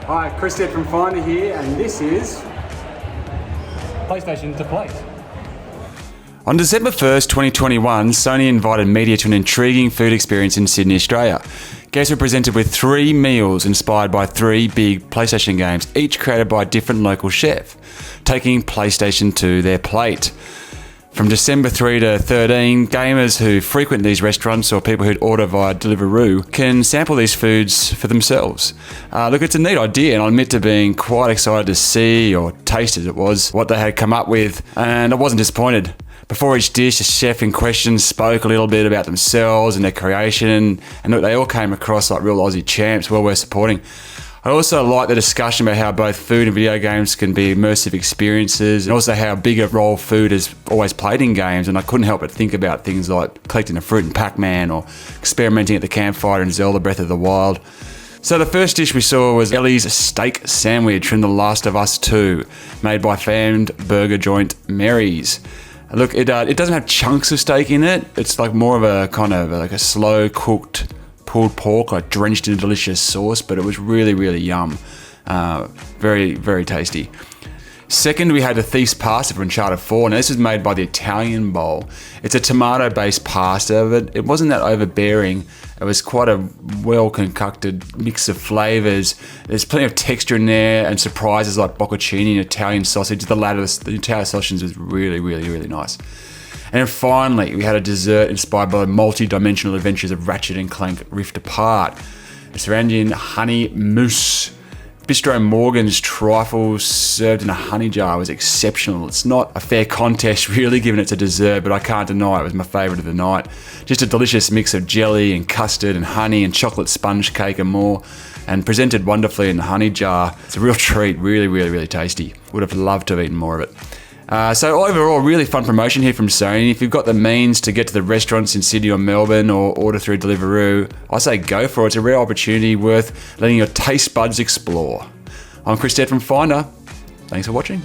Hi, Chris Stead from Finder here, and this is PlayStation to Plate. On December 1st, 2021, Sony invited media to an intriguing food experience in Sydney, Australia. Guests were presented with 3 meals inspired by 3 big PlayStation games, each created by a different local chef, taking PlayStation to their plate. From December 3 to 13, gamers who frequent these restaurants or people who'd order via Deliveroo can sample these foods for themselves. Look, it's a neat idea, and I admit to being quite excited to see, or taste as it was, what they had come up with, and I wasn't disappointed. Before each dish, the chef in question spoke a little bit about themselves and their creation, and look, they all came across like real Aussie champs, well worth supporting. I also like the discussion about how both food and video games can be immersive experiences, and also how big a role food has always played in games, and I couldn't help but think about things like collecting a fruit in Pac-Man or experimenting at the campfire in Zelda Breath of the Wild. So the first dish we saw was Ellies steak sandwich from The Last of Us 2, made by famed burger joint Mary's. Look, it doesn't have chunks of steak in it. It's like more of a kind of like a slow cooked pulled pork, like drenched in a delicious sauce, but it was really, really yum. Very, very tasty. Second, we had the Thieves Pasta from Uncharted 4. Now, this is made by the Italian Bowl. It's a tomato-based pasta, but it wasn't that overbearing. It was quite a well-concocted mix of flavours. There's plenty of texture in there and surprises like bocconcini and Italian sausage. The Italian sausage was really, really, really nice. And then finally, we had a dessert inspired by the multi-dimensional adventures of Ratchet Clank Rift Apart. It's Randian honey mousse. Bistro Morgan's trifles served in a honey jar was exceptional. It's not a fair contest really, given it's a dessert, but I can't deny it was my favourite of the night. Just a delicious mix of jelly and custard and honey and chocolate sponge cake and more, and presented wonderfully in the honey jar. It's a real treat, really, really, really tasty. Would have loved to have eaten more of it. So overall, really fun promotion here from Sony. If you've got the means to get to the restaurants in Sydney or Melbourne or order through Deliveroo, I say go for it. It's a rare opportunity worth letting your taste buds explore. I'm Chris Stead from Finder. Thanks for watching.